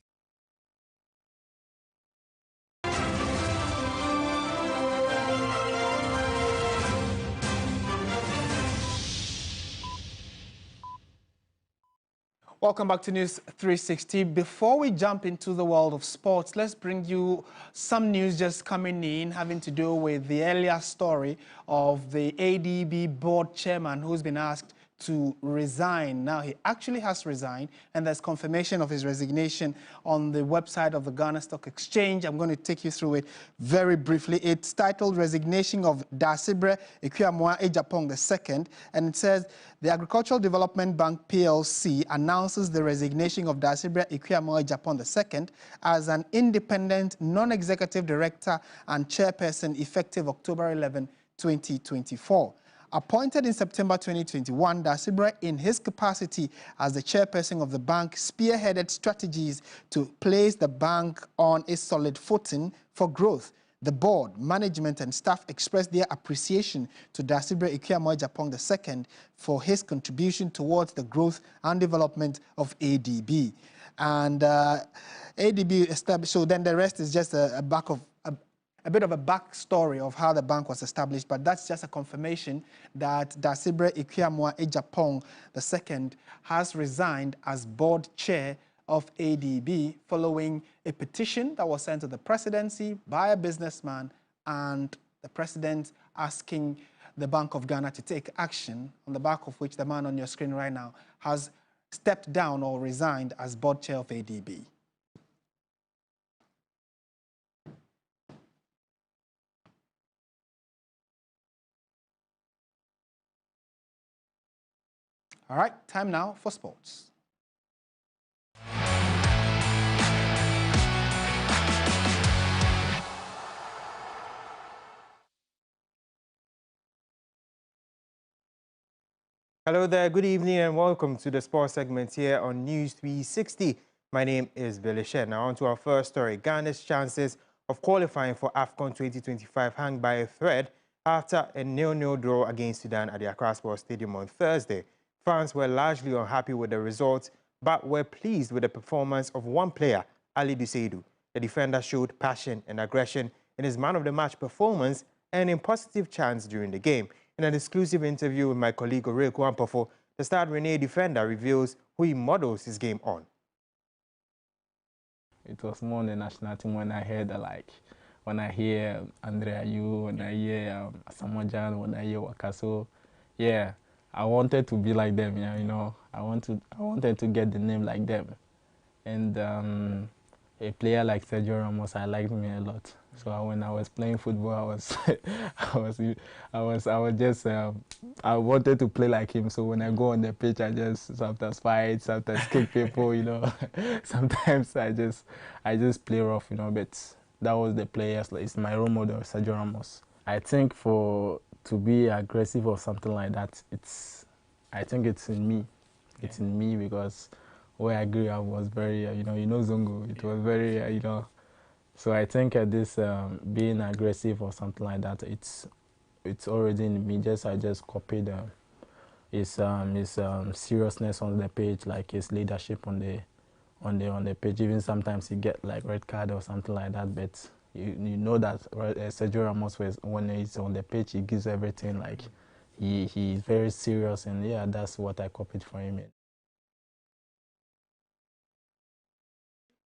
Welcome back to News 360. Before we jump into the world of sports, let's bring you some news just coming in having to do with the earlier story of the ADB board chairman who's been asked to resign. Now, he actually has resigned, and there's confirmation of his resignation on the website of the Ghana Stock Exchange. I'm going to take you through it very briefly. It's titled Resignation of Dasibre Ekwuamoah Ejapong II, and it says, the Agricultural Development Bank PLC announces the resignation of Dasibre Ekwuamoah Ejapong II as an independent, non-executive director and chairperson effective October 11, 2024. Appointed in September 2021, Dasibre, in his capacity as the chairperson of the bank, spearheaded strategies to place the bank on a solid footing for growth. The board, management, and staff expressed their appreciation to Dasibre Ekwuamoah Ejapong II for his contribution towards the growth and development of ADB. And ADB established, so then the rest is just a bit of a backstory of how the bank was established, but that's just a confirmation that Dasibre Ekwuamoah Ejapong II has resigned as board chair of ADB following a petition that was sent to the presidency by a businessman, and the president asking the Bank of Ghana to take action, on the back of which the man on your screen right now has stepped down or resigned as board chair of ADB. All right, time now for sports. Hello there, good evening and welcome to the sports segment here on News 360. My name is Billy Shen. Now on to our first story. Ghana's chances of qualifying for AFCON 2025 hang by a thread after a 0-0 draw against Sudan at the Accra Sports Stadium on Thursday. Fans were largely unhappy with the result, but were pleased with the performance of one player, Ali Duseidu. The defender showed passion and aggression in his man-of-the-match performance and in positive chants during the game. In an exclusive interview with my colleague Oreku Ampofo, the star Renee defender reveals who he models his game on. It was more on the national team when I heard, when I hear Andre Ayew, when I hear Samojan, when I hear Wakaso, yeah. I wanted to be like them, yeah, you know. I wanted to get the name like them. And a player like Sergio Ramos, I liked me a lot. So when I was playing football, I wanted to play like him. So when I go on the pitch, I just sometimes fight, sometimes kick people, you know. Sometimes I just play rough, you know. But that was the players. It's my role model, Sergio Ramos. I think to be aggressive or something like that, I think it's in me. Yeah. It's in me because where I grew up was very, you know Zongo. It was very, you know. So I think this being aggressive or something like that, it's already in me. I just copied his seriousness on the page, like his leadership on the page. Even sometimes he get like red card or something like that, but you know that Sergio Ramos, when he's on the pitch, he gives everything. Like he's very serious, and yeah, that's what I copied from him.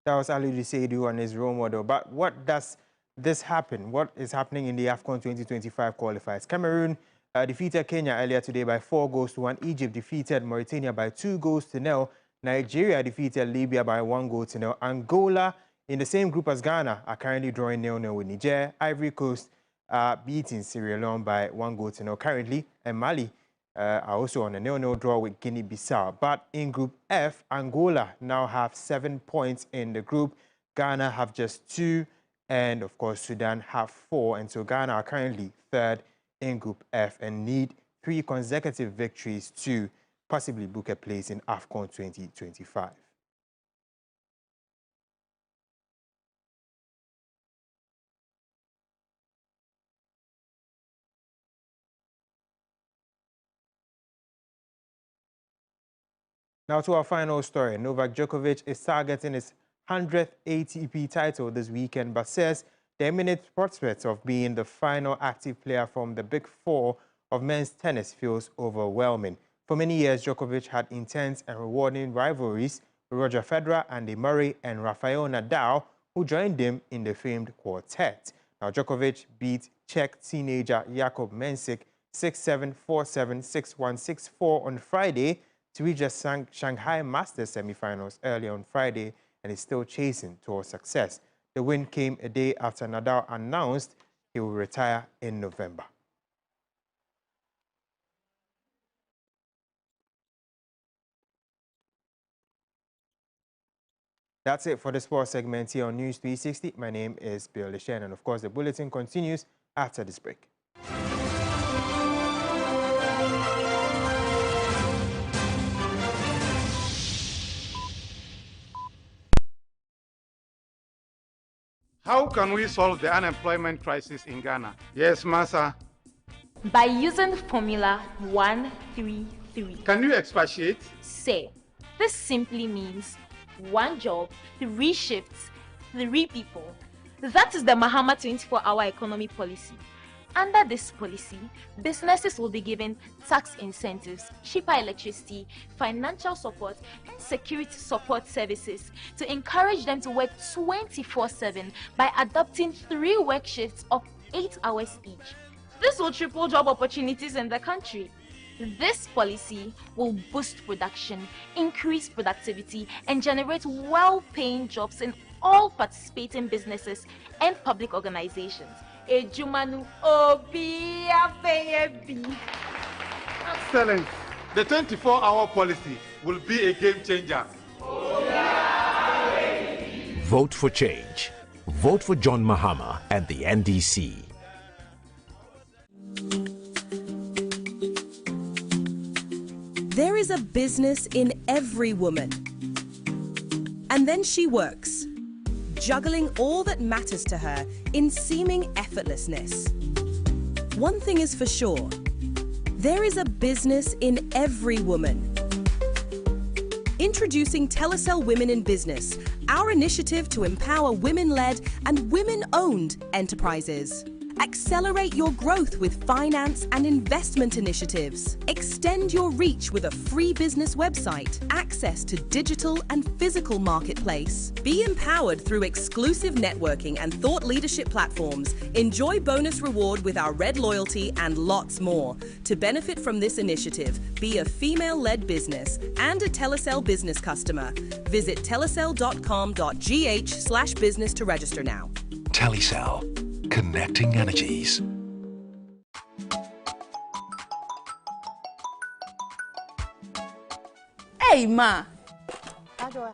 That was Ali Duseidu and his role model. But what does this happen? What is happening in the AFCON 2025 qualifiers? Cameroon defeated Kenya earlier today by 4-1. Egypt defeated Mauritania by 2-0. Nigeria defeated Libya by 1-0. Angola, in the same group as Ghana, are currently drawing 0-0 with Niger. Ivory Coast beating Sierra Leone by 1-0 currently, and Mali are also on a 0-0 draw with Guinea-Bissau. But in Group F, Angola now have 7 points in the group. Ghana have just 2, and of course Sudan have 4. And so Ghana are currently third in Group F and need 3 consecutive victories to possibly book a place in AFCON 2025. Now to our final story. Novak Djokovic is targeting his 100th ATP title this weekend, but says the imminent prospect of being the final active player from the Big Four of men's tennis feels overwhelming. For many years, Djokovic had intense and rewarding rivalries with Roger Federer, Andy Murray, and Rafael Nadal, who joined him in the famed quartet. Now, Djokovic beat Czech teenager Jakub Mensik 67476164 on Friday to reach the Shanghai Masters semifinals early on Friday and is still chasing towards success. The win came a day after Nadal announced he will retire in November. That's it for the sports segment here on News 360. My name is Bill Leshen, and of course the bulletin continues after this break. How can we solve the unemployment crisis in Ghana? Yes, Massa. By using formula 133. Can you expatiate? Say, this simply means 1 job, 3 shifts, 3 people. That is the Mahama 24-hour economy policy. Under this policy, businesses will be given tax incentives, cheaper electricity, financial support, and security support services to encourage them to work 24/7 by adopting 3 work shifts of 8 hours each. This will triple job opportunities in the country. This policy will boost production, increase productivity, and generate well-paying jobs in all participating businesses and public organizations. Excellent. The 24-hour policy will be a game changer. Vote for change. Vote for John Mahama and the NDC. There is a business in every woman. And then she works, juggling all that matters to her in seeming effortlessness. One thing is for sure, there is a business in every woman. Introducing Telecel Women in Business, our initiative to empower women-led and women-owned enterprises. Accelerate your growth with finance and investment initiatives. Extend your reach with a free business website, access to digital and physical marketplace. Be empowered through exclusive networking and thought leadership platforms. Enjoy bonus reward with our Red Loyalty and lots more. To benefit from this initiative, be a female-led business and a Telecel business customer. Visit telecel.com.gh/business to register now. Telecel. Connecting energies. Hey, Ma. How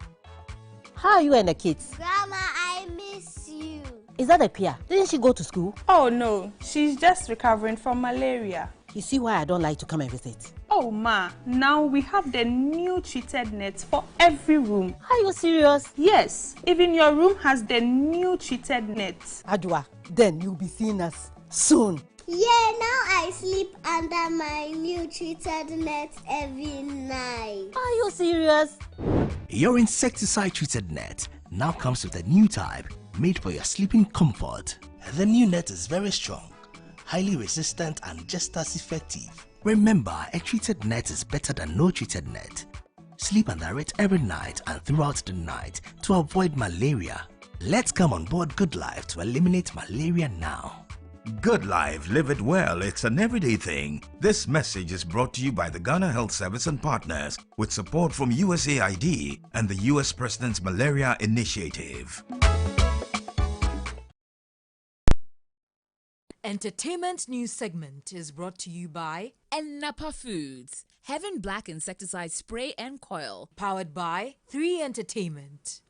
are you and the kids? Grandma, I miss you. Is that a Pia? Didn't she go to school? Oh, no. She's just recovering from malaria. You see why I don't like to come and visit? Oh, Ma. Now we have the new treated nets for every room. Are you serious? Yes. Even your room has the new treated nets. Adwa, then you'll be seeing us soon. Yeah, now I sleep under my new treated net every night. Are you serious? Your insecticide-treated net now comes with a new type made for your sleeping comfort. The new net is very strong, highly resistant, and just as effective. Remember, a treated net is better than no treated net. Sleep under it every night and throughout the night to avoid malaria. Let's come on board Good Life to eliminate malaria now. Good Life, live it well, it's an everyday thing. This message is brought to you by the Ghana Health Service and partners with support from USAID and the US President's Malaria Initiative. Entertainment news segment is brought to you by Napa Foods, Heaven Black Insecticide Spray and Coil, powered by 3 Entertainment.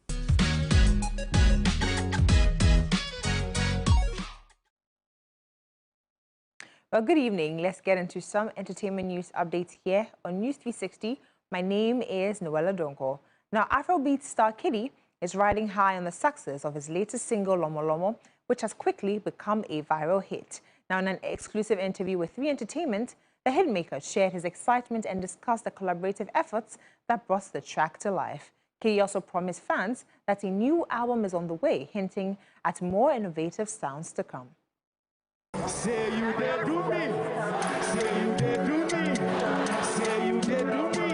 Well, good evening. Let's get into some entertainment news updates here on News 360. My name is Noella Donko. Now, Afrobeat star Kitty is riding high on the success of his latest single, Lomo Lomo, which has quickly become a viral hit. Now, in an exclusive interview with 3 Entertainment, the hitmaker shared his excitement and discussed the collaborative efforts that brought the track to life. Kitty also promised fans that a new album is on the way, hinting at more innovative sounds to come. Say you did do me. Say you did do me. Say you did do me.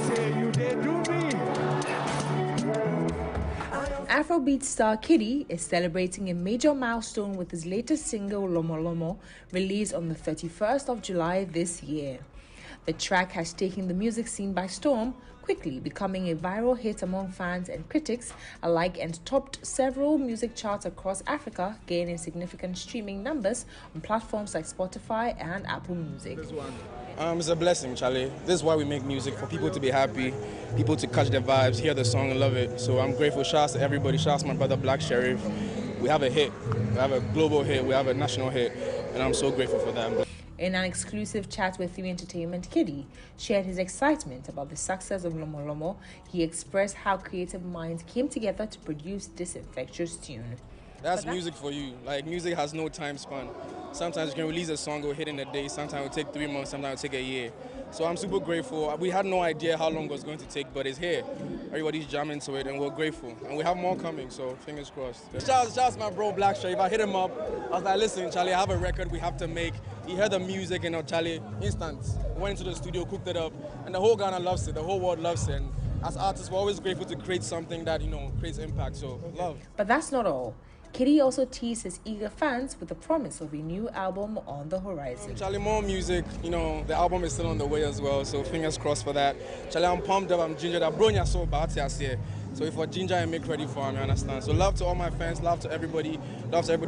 Say you did do me. Afrobeat star Kiddy is celebrating a major milestone with his latest single Lomo Lomo, released on the 31st of July this year. The track has taken the music scene by storm, quickly becoming a viral hit among fans and critics alike and topped several music charts across Africa, gaining significant streaming numbers on platforms like Spotify and Apple Music. It's a blessing, Charlie. This is why we make music, for people to be happy, people to catch their vibes, hear the song and love it. So I'm grateful. Shouts to everybody. Shouts to my brother Black Sheriff. We have a hit. We have a global hit. We have a national hit. And I'm so grateful for that. In an exclusive chat with TV Entertainment, Kiddy shared his excitement about the success of Lomo Lomo. He expressed how creative minds came together to produce this infectious tune. That's music for you. Like, music has no time span. Sometimes you can release a song, go hit in a day. Sometimes it'll take 3 months, sometimes it'll take a year. So I'm super grateful. We had no idea how long it was going to take, but it's here. Everybody's jamming to it, and we're grateful. And we have more coming, so fingers crossed. Shout out to my bro Black Sheriff. I hit him up. I was like, listen, Charlie, I have a record we have to make. He heard the music, and Charlie, instant. Went into the studio, cooked it up, and the whole Ghana loves it. The whole world loves it. And as artists, we're always grateful to create something that, creates impact. So, love. But that's not all. Kiddy also teased his eager fans with the promise of a new album on the horizon. Charlie, more music. The album is still on the way as well, so fingers crossed for that. Charlie, I'm pumped up, I'm gingered. I'm bronya so bad here. So if we're ginger and make ready for him, you understand. So love to all my fans, love to everybody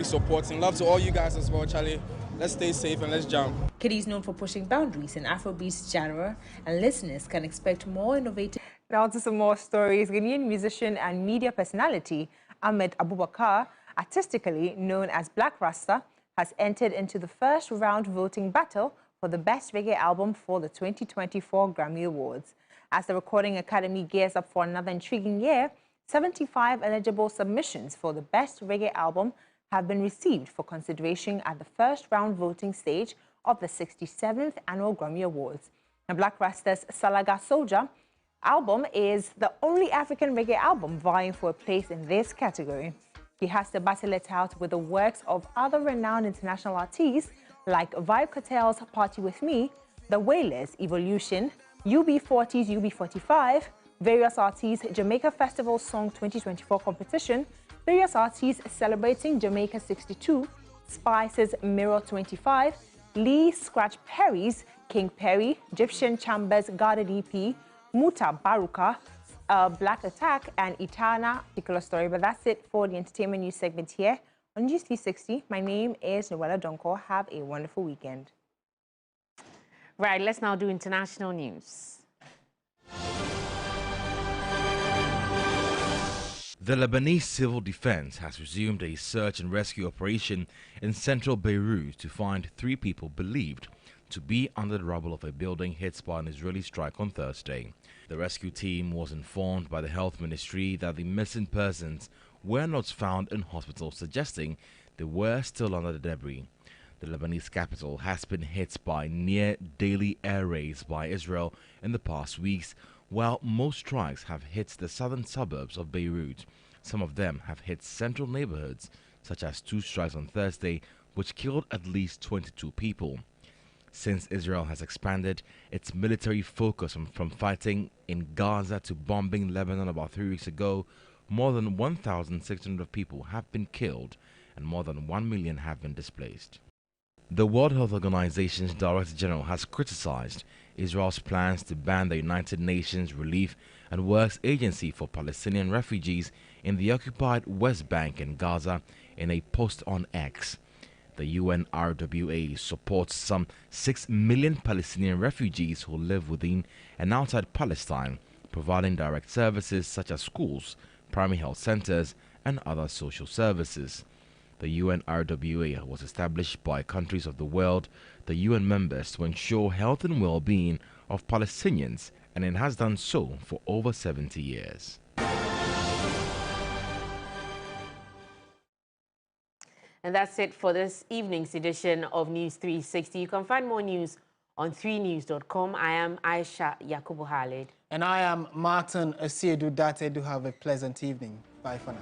supporting, love to all you guys as well, Charlie. Let's stay safe and let's jump. Kiddy is known for pushing boundaries in Afrobeat's genre, and listeners can expect more innovative. Now to some more stories. Ghanaian musician and media personality Ahmed Abubakar, artistically known as Black Rasta, has entered into the first round voting battle for the Best Reggae Album for the 2024 Grammy Awards. As the Recording Academy gears up for another intriguing year, 75 eligible submissions for the Best Reggae Album have been received for consideration at the first round voting stage of the 67th Annual Grammy Awards. Now, Black Rasta's Salaga Soldier album is the only African reggae album vying for a place in this category. He has to battle it out with the works of other renowned international artists like Vibe Cartel's Party With Me, The Wailers' Evolution, UB40's UB45, various artists' Jamaica Festival Song 2024 competition, various artists celebrating Jamaica 62, Spice's Mirror 25, Lee Scratch Perry's King Perry, Egyptian Chambers Guarded EP, Muta Baruka, Black Attack, and Itana particular story. But that's it for the entertainment news segment here on News 360. My name is Noella Donko. Have a wonderful weekend. Right, let's now do international news. The Lebanese Civil Defense has resumed a search and rescue operation in central Beirut to find 3 people believed to be under the rubble of a building hit by an Israeli strike on Thursday. The rescue team was informed by the health ministry that the missing persons were not found in hospitals, suggesting they were still under the debris. The Lebanese capital has been hit by near daily air raids by Israel in the past weeks, while most strikes have hit the southern suburbs of Beirut. Some of them have hit central neighborhoods, such as 2 strikes on Thursday, which killed at least 22 people. Since Israel has expanded its military focus from fighting in Gaza to bombing Lebanon about 3 weeks ago, more than 1,600 people have been killed and more than 1 million have been displaced. The World Health Organization's Director General has criticized Israel's plans to ban the United Nations Relief and Works Agency for Palestinian refugees in the occupied West Bank and Gaza in a post on X. The UNRWA supports some 6 million Palestinian refugees who live within and outside Palestine, providing direct services such as schools, primary health centers, and other social services. The UNRWA was established by countries of the world, the UN members, to ensure health and well-being of Palestinians, and it has done so for over 70 years. And that's it for this evening's edition of News 360. You can find more news on 3news.com. I am Aisha Yakubu Khalid. And I am Martin Asiedu Date. Do have a pleasant evening. Bye for now.